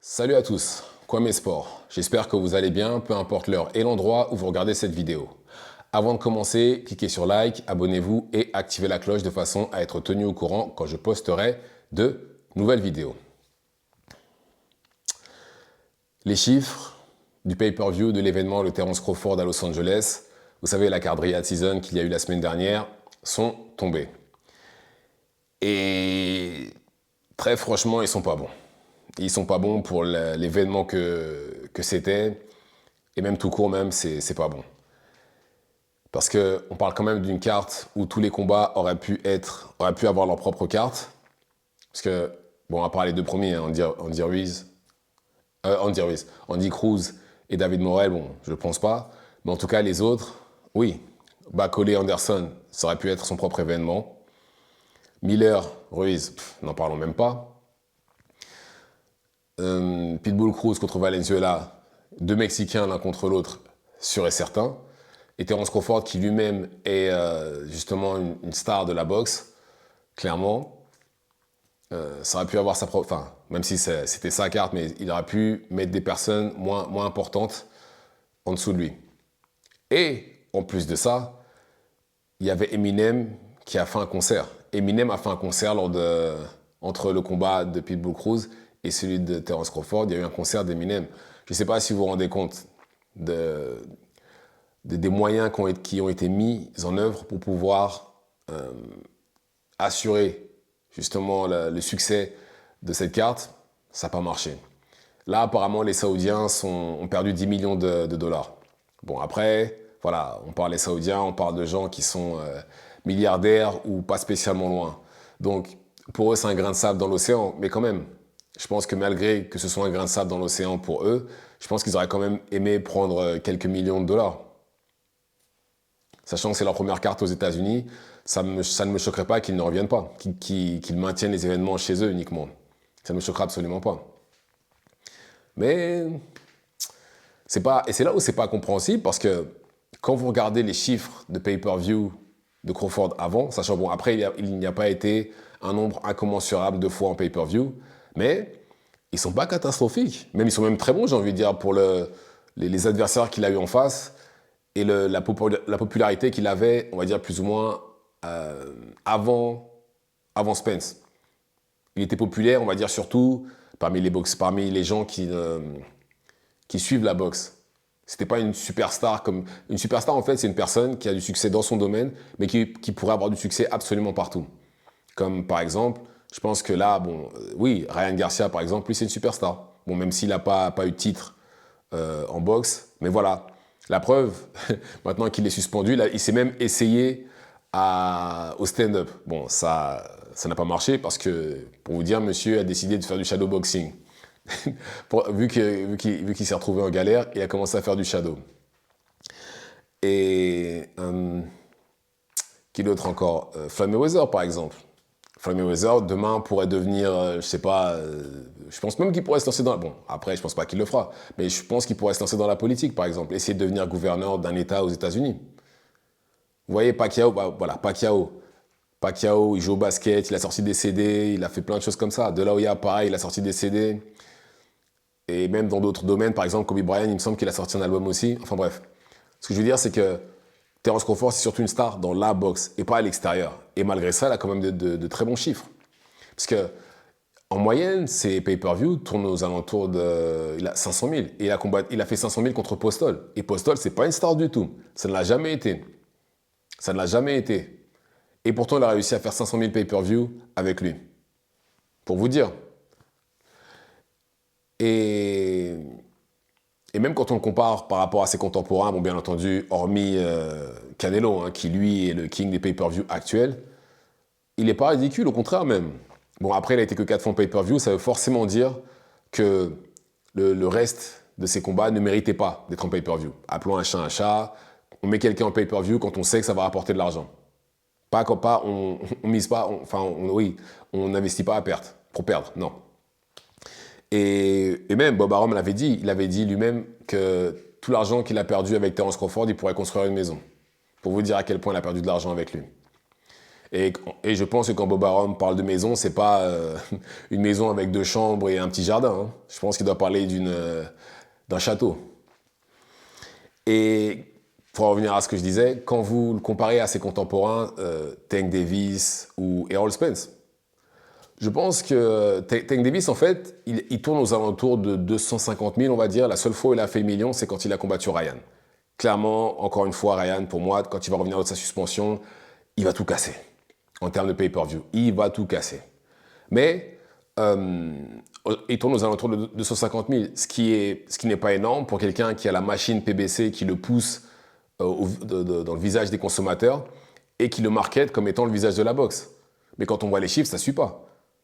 Salut à tous, Kwame Sport. J'espère que vous allez bien, peu importe l'heure et l'endroit où vous regardez cette vidéo. Avant de commencer, cliquez sur like, abonnez-vous et activez la cloche de façon à être tenu au courant quand je posterai de nouvelles vidéos. Les chiffres du pay-per-view de l'événement le Terence Crawford à Los Angeles, vous savez la card Riyadh Season qu'il y a eu la semaine dernière, sont tombés. Et très franchement, ils sont pas bons. Ils sont pas bons pour l'événement que c'était. Et même tout court, même, c'est pas bon. Parce qu'on parle quand même d'une carte où tous les combats auraient pu avoir leur propre carte. Parce que, bon, à part les deux premiers, hein, Andy Cruz et David Morrell, bon, je pense pas. Mais en tout cas, les autres, oui. Bakole Anderson, ça aurait pu être son propre événement. Miller, Ruiz, n'en parlons même pas. Pitbull Cruz contre Valenzuela, deux Mexicains l'un contre l'autre, sûr et certain. Et Terence Crawford qui lui-même est justement une star de la boxe, clairement. Ça aurait pu avoir sa propre... Enfin, même si c'était sa carte, mais il aurait pu mettre des personnes moins importantes en dessous de lui. Et en plus de ça, il y avait Eminem qui a fait un concert. Eminem a fait un concert entre le combat de Pitbull Cruz et celui de Terence Crawford. Il y a eu un concert d'Eminem. Je ne sais pas si vous vous rendez compte des moyens qui ont été mis en œuvre pour pouvoir assurer justement le succès de cette carte. Ça n'a pas marché. Là, apparemment, les Saoudiens ont perdu 10 millions de dollars. Bon, après, voilà, on parle des Saoudiens, on parle de gens qui sont milliardaires ou pas spécialement loin. Donc, pour eux, c'est un grain de sable dans l'océan, mais quand même, je pense que malgré que ce soit un grain de sable dans l'océan pour eux, je pense qu'ils auraient quand même aimé prendre quelques millions de dollars. Sachant que c'est leur première carte aux États-Unis, ça ne me choquerait pas qu'ils ne reviennent pas, qu'ils maintiennent les événements chez eux uniquement. Ça ne me choquera absolument pas. Mais c'est là où c'est pas compréhensible parce que quand vous regardez les chiffres de pay-per-view de Crawford avant, sachant bon après il n'y a pas été un nombre incommensurable de fois en pay-per-view, mais ils sont pas catastrophiques. Même ils sont même très bons, j'ai envie de dire, pour les adversaires qu'il a eu en face et la popularité qu'il avait, on va dire plus ou moins avant Spence. Il était populaire, on va dire surtout parmi les gens qui suivent la boxe. C'était pas une superstar comme... Une superstar, en fait, c'est une personne qui a du succès dans son domaine, mais qui pourrait avoir du succès absolument partout. Comme, par exemple, je pense que là, bon, oui, Ryan Garcia, par exemple, lui, c'est une superstar. Bon, même s'il n'a pas eu de titre en boxe, mais voilà. La preuve, maintenant qu'il est suspendu, là, il s'est même essayé au stand-up. Bon, ça n'a pas marché parce que, pour vous dire, monsieur a décidé de faire du shadowboxing. vu qu'il s'est retrouvé en galère, il a commencé à faire du shadow. Et qui d'autre encore Floyd Mayweather, par exemple. Floyd Mayweather, demain, pourrait devenir, je sais pas, je pense même qu'il pourrait se lancer dans... Bon, après, je pense pas qu'il le fera, mais je pense qu'il pourrait se lancer dans la politique, par exemple, essayer de devenir gouverneur d'un État aux États-Unis. Vous voyez, Pacquiao, bah, voilà, Pacquiao, il joue au basket, il a sorti des CD, il a fait plein de choses comme ça. De là où il y a, pareil, il a sorti des CD. Et même dans d'autres domaines, par exemple, Kobe Bryant, il me semble qu'il a sorti un album aussi. Enfin bref. Ce que je veux dire, c'est que Terence Crawford, c'est surtout une star dans la boxe et pas à l'extérieur. Et malgré ça, il a quand même de très bons chiffres. Parce que, en moyenne, ses pay-per-view tournent aux alentours de... Il a 500 000. Et il a fait 500 000 contre Postol. Et Postol, c'est pas une star du tout. Ça ne l'a jamais été. Ça ne l'a jamais été. Et pourtant, il a réussi à faire 500 000 pay-per-view avec lui. Pour vous dire. Et même quand on le compare par rapport à ses contemporains, bon, bien entendu, hormis Canelo, hein, qui lui est le king des pay-per-view actuels, il n'est pas ridicule, au contraire même. Bon, après, il a été que 4 fois en pay-per-view, ça veut forcément dire que le reste de ses combats ne méritait pas d'être en pay-per-view. Appelons un chat un chat, on met quelqu'un en pay-per-view quand on sait que ça va rapporter de l'argent. On mise pas, on n'investit pas à perte, pour perdre, non. Et même Bob Arum l'avait dit, il avait dit lui-même que tout l'argent qu'il a perdu avec Terence Crawford, il pourrait construire une maison. Pour vous dire à quel point il a perdu de l'argent avec lui. Et je pense que quand Bob Arum parle de maison, c'est pas une maison avec 2 chambres et un petit jardin, hein. Je pense qu'il doit parler d'un château. Et pour en revenir à ce que je disais, quand vous le comparez à ses contemporains, Tank Davis ou Errol Spence, je pense que Tank Davis, en fait, il tourne aux alentours de 250 000, on va dire. La seule fois où il a fait le million, c'est quand il a combattu Ryan. Clairement, encore une fois, Ryan, pour moi, quand il va revenir de sa suspension, il va tout casser. En termes de pay-per-view, il va tout casser. Mais il tourne aux alentours de 250 000, ce qui n'est pas énorme pour quelqu'un qui a la machine PBC qui le pousse dans le visage des consommateurs et qui le market comme étant le visage de la boxe. Mais quand on voit les chiffres, ça ne suit pas.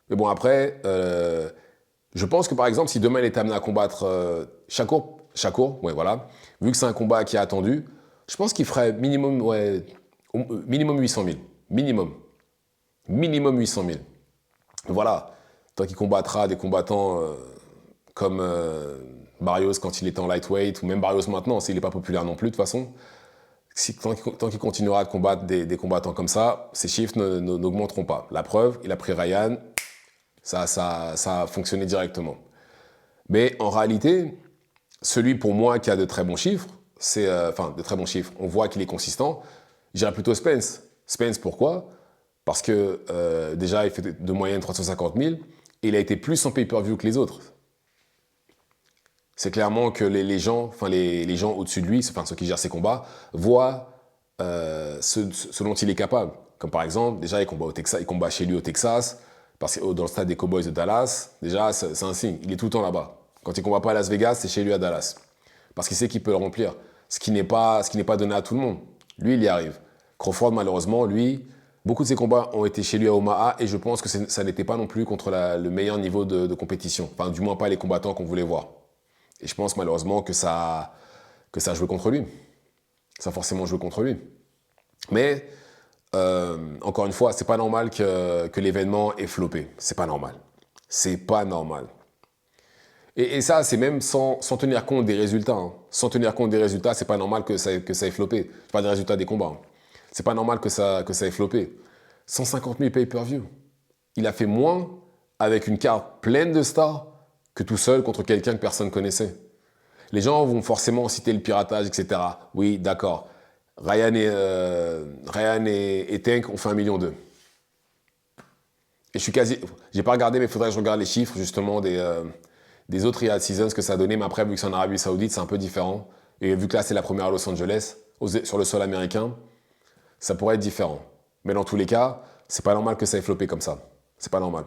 Mais bon, après, je pense que par exemple, si demain il est amené à combattre Shakur, ouais, voilà, vu que c'est un combat qui est attendu, je pense qu'il ferait minimum 800 000. Minimum 800 000. Voilà, tant qu'il combattra des combattants comme Barrios quand il était en lightweight, ou même Barrios maintenant, s'il n'est pas populaire non plus de toute façon, tant qu'il continuera de combattre des combattants comme ça, ses chiffres n'augmenteront pas. La preuve, il a pris Ryan, ça a fonctionné directement. Mais en réalité, celui pour moi qui a de très bons chiffres, de très bons chiffres, on voit qu'il est consistant, je dirais plutôt Spence. Spence, pourquoi ? Parce que déjà, il fait de moyenne 350 000 et il a été plus en pay-per-view que les autres. C'est clairement que les gens au-dessus de lui, ceux qui gèrent ses combats, voient ce dont il est capable. Comme par exemple, déjà, il combat chez lui au Texas, parce que dans le stade des Cowboys de Dallas. Déjà, c'est un signe. Il est tout le temps là-bas. Quand il ne combat pas à Las Vegas, c'est chez lui à Dallas. Parce qu'il sait qu'il peut le remplir. Ce qui n'est pas donné à tout le monde. Lui, il y arrive. Crawford, malheureusement, lui, beaucoup de ses combats ont été chez lui à Omaha et je pense que ça n'était pas non plus contre le meilleur niveau de compétition. Enfin, du moins pas les combattants qu'on voulait voir. Et je pense malheureusement que ça a joué contre lui. Ça a forcément joué contre lui. Mais, encore une fois, c'est pas normal que l'événement ait floppé. C'est pas normal. C'est pas normal. Et ça, c'est même sans tenir compte des résultats. Hein. Sans tenir compte des résultats, c'est pas normal que ça ait floppé. Pas des résultats des combats. Hein. C'est pas normal que ça ait floppé. 150 000 pay-per-view. Il a fait moins avec une carte pleine de stars que tout seul contre quelqu'un que personne connaissait. Les gens vont forcément citer le piratage, etc. Oui, d'accord. Ryan et Tank ont fait 1,2 million. Et j'ai pas regardé, mais il faudrait que je regarde les chiffres justement des autres Riyadh Seasons que ça a donné. Mais après, vu que c'est en Arabie Saoudite, c'est un peu différent. Et vu que là, c'est la première à Los Angeles, sur le sol américain, ça pourrait être différent. Mais dans tous les cas, c'est pas normal que ça ait floppé comme ça. C'est pas normal.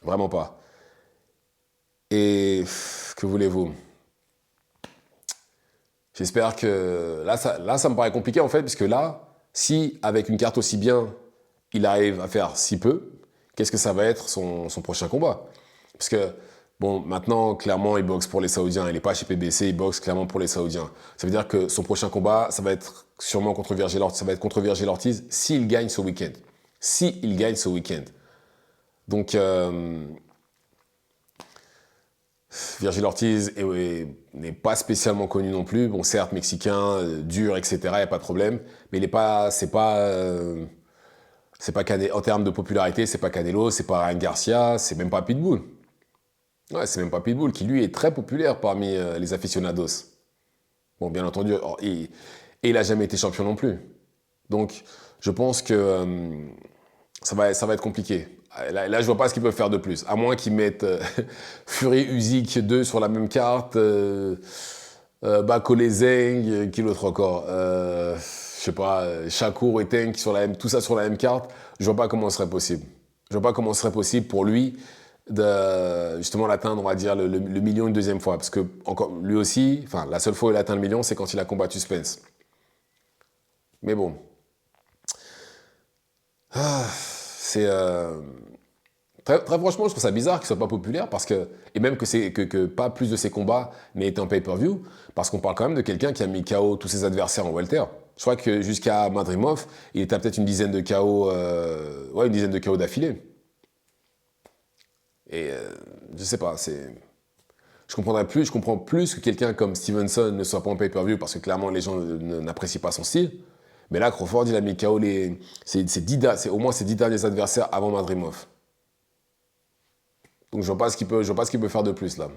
Vraiment pas. Et que voulez-vous ? J'espère que... Là, ça me paraît compliqué en fait, parce que là, si avec une carte aussi bien, il arrive à faire si peu, qu'est-ce que ça va être son prochain combat ? Parce que, bon, maintenant, clairement, il boxe pour les Saoudiens. Il n'est pas chez PBC, il boxe clairement pour les Saoudiens. Ça veut dire que son prochain combat, ça va être sûrement contre Virgil Ortiz. Ça va être contre Virgil Ortiz s'il gagne ce week-end. S'il gagne ce week-end. Donc... Virgil Ortiz n'est pas spécialement connu non plus. Bon, certes, mexicain, dur, etc., il n'y a pas de problème. Mais c'est pas en termes de popularité, c'est pas Canelo, c'est pas Ryan Garcia, c'est même pas Pitbull. Ouais, c'est même pas Pitbull, qui lui est très populaire parmi les aficionados. Bon, bien entendu, il a jamais été champion non plus. Donc, je pense que ça va être compliqué. Là, je vois pas ce qu'ils peuvent faire de plus. À moins qu'ils mettent Fury Usyk 2 sur la même carte, Bako Lezeng, qui l'autre encore je sais pas, Shakur et Tank tout ça sur la même carte. Je vois pas comment ce serait possible. Je vois pas comment ce serait possible pour lui de justement l'atteindre, on va dire, le million une deuxième fois. Parce que encore, lui aussi, enfin, la seule fois où il a atteint le million, c'est quand il a combattu Spence. Mais bon. C'est... Très franchement, je trouve ça bizarre qu'il soit pas populaire et même que pas plus de ses combats n'aient été en pay-per-view, parce qu'on parle quand même de quelqu'un qui a mis KO tous ses adversaires en welter. Je crois que jusqu'à Madrimov, il était à peut-être une dizaine de KO, d'affilée. Et je sais pas, je comprends plus que quelqu'un comme Stevenson ne soit pas en pay-per-view parce que clairement les gens n'apprécient pas son style. Mais là, Crawford, il a mis KO c'est au moins ses 10 derniers adversaires avant Madrimov. Donc je vois pas ce qu'il peut faire de plus là.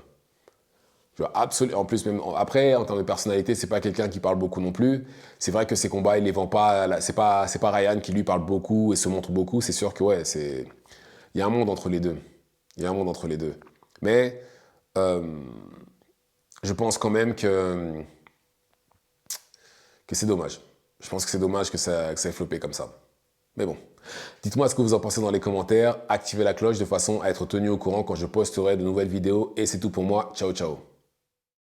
En plus, même après, en termes de personnalité, c'est pas quelqu'un qui parle beaucoup non plus. C'est vrai que ses combats, il les vend pas. C'est pas Ryan qui lui parle beaucoup et se montre beaucoup. C'est sûr que ouais, il y a un monde entre les deux. Il y a un monde entre les deux. Mais je pense quand même que c'est dommage. Je pense que c'est dommage que ça ait floppé comme ça. Mais bon. Dites-moi ce que vous en pensez dans les commentaires. Activez la cloche de façon à être tenu au courant quand je posterai de nouvelles vidéos. Et c'est tout pour moi. Ciao, ciao.